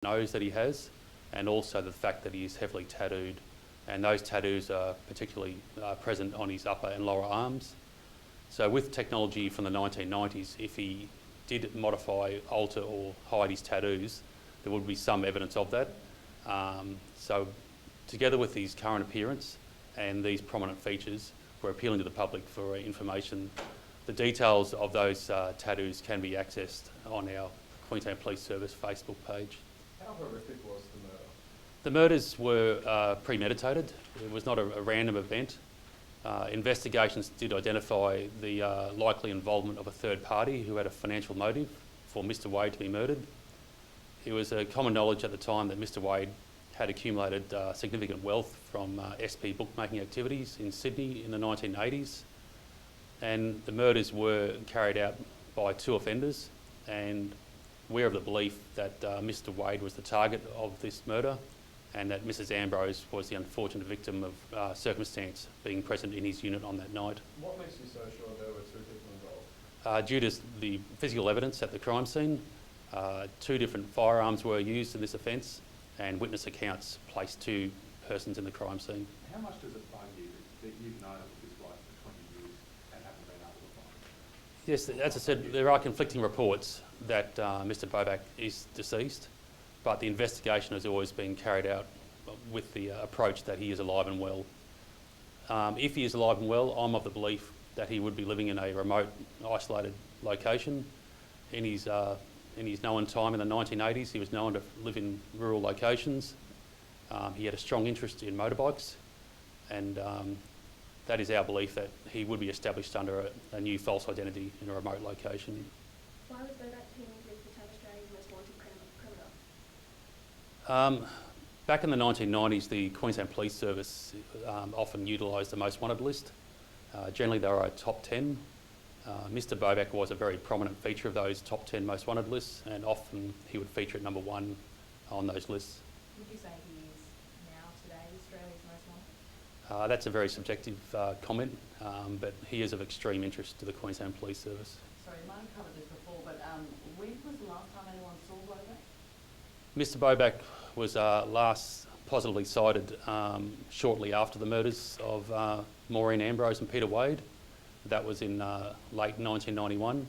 nose that he has, and also the fact that he is heavily tattooed, and those tattoos are particularly present on his upper and lower arms. So with technology from the 1990s, if he did modify, alter or hide his tattoos, there would be some evidence of that. So together with his current appearance and these prominent features, we're appealing to the public for information. The details of those tattoos can be accessed on our Queensland Police Service Facebook page. How horrific was the murder? The murders were premeditated. It was not a random event. Investigations did identify the likely involvement of a third party who had a financial motive for Mr Wade to be murdered. It was common knowledge at the time that Mr Wade had accumulated significant wealth from SP bookmaking activities in Sydney in the 1980s, and the murders were carried out by two offenders, and we're of the belief that Mr Wade was the target of this murder and that Mrs Ambrose was the unfortunate victim of circumstance being present in his unit on that night. What makes you so sure there were two people involved? Due to the physical evidence at the crime scene, two different firearms were used in this offence, and witness accounts placed two persons in the crime scene. How much does it bug you that you've known of his wife for 20 years and haven't been able to find her? Yes, as I said, there are conflicting reports that Mr Boback is deceased, but the investigation has always been carried out with the approach that he is alive and well. If he is alive and well, I'm of the belief that he would be living in a remote, isolated location. In his known time in the 1980s, he was known to live in rural locations. He had a strong interest in motorbikes, and that is our belief that he would be established under a new false identity in a remote location. Why was Boback pinned with the South Australia's most wanted criminal? Back in the 1990s, the Queensland Police Service often utilised the most wanted list. Generally, they were a top 10. Mr Boback was a very prominent feature of those top 10 most wanted lists, and often he would feature at number 1 on those lists. Would you say he is now today Australia's most wanted? That's a very subjective comment, but he is of extreme interest to the Queensland Police Service. Sorry, you might have covered this before, but when was the last time anyone saw Boback? Mr Boback was last positively sighted shortly after the murders of Maureen Ambrose and Peter Wade. That was in late 1991.